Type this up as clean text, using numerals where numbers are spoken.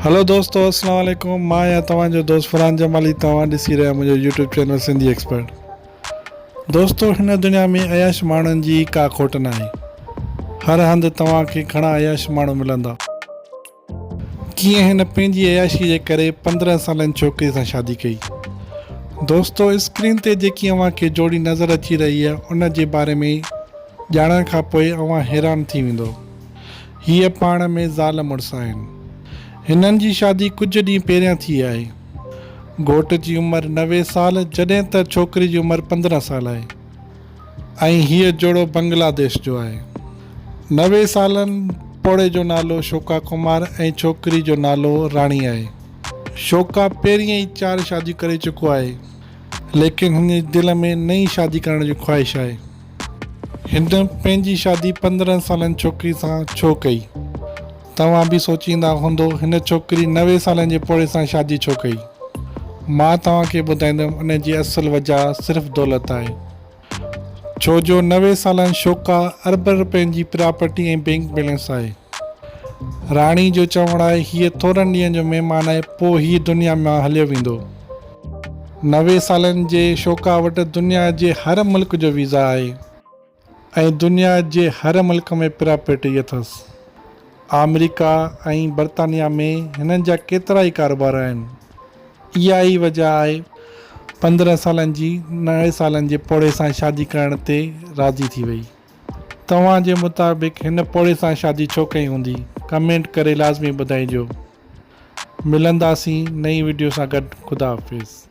Hello दोस्तों, अस्सलाम वालेकुम। मां या तव्हांजो दोस्त फरहान जमाली तव्हां ॾिसी रहिया मुंहिंजो यूट्यूब चैनल सिंधी एक्सपर्ट। दोस्तों, हिन दुनिया में अयाश माण्हुनि जी का खोट न आहे। हर हंधि तव्हांखे घणा अयाश माण्हू मिलंदा। कीअं हिन पंहिंजी अयाशी जे करे 15 सालनि छोकिरी सां शादी कई। दोस्तों, स्क्रीन ते जेकी अव्हांखे जोड़ी नज़र अची रही आहे उन जे बारे में ॼाणण खां पोइ अव्हां हैरान थी वेंदो। हीअ पाण में ज़ाल मुड़ुसु आहिनि। हिननि जी शादी कुझु ॾींहं पहिरियां थी आहे। घोट जी उमिरि 90 साल जॾहिं त छोकिरी जी उमिरि 15 साल आहे ऐं हीअ जोड़ो बांग्लादेश जो आहे। 90 सालनि पोड़े जो नालो शोका कुमार ऐं छोकिरी जो नालो राणी आहे। शोका पहिरीं ई 4 शादियूं करे चुको आहे, लेकिन हिन जे दिलि में नई शादी करण जी ख़्वाहिश आहे। हिन पंहिंजी शादी 15 सालनि छोकिरी सां छो कई? तव्हां बि सोचींदा हूंदो हिन छोकिरी 90 सालनि जे पोड़े सां शादी छो कई। मां तव्हांखे ॿुधाईंदुमि उन जी असुल वजह सिर्फ़ु दौलत आहे। छो जो 90 सालनि शोका अरबनि रुपयनि जी प्रॉपर्टी ऐं बैंक बैलेंस आहे। राणी जो चवणु आहे हीअ थोरनि ॾींहंनि जो महिमान आहे, पोइ हीअ दुनिया मां हलियो वेंदो। 90 सालनि जे शोका वटि दुनिया जे हर मुल्क जो वीज़ा आहे ऐं दुनिया जे हर मुल्क में प्रॉपर्टी अथसि। अमेरिका ऐं बर्तानिया में हिननि जा केतिरा ई कारोबार आहिनि। इहा ई वजह आहे 15 सालनि जी 90 सालनि जे पोड़े सां शादी करण ते राज़ी थी वई। तव्हांजे मुताबिक़ हिन पोड़े सां शादी छो कई हूंदी? कमेंट करे लाज़मी ॿुधाइजो। मिलंदासीं नई वीडियो सां गॾु। ख़ुदा हाफ़िज़।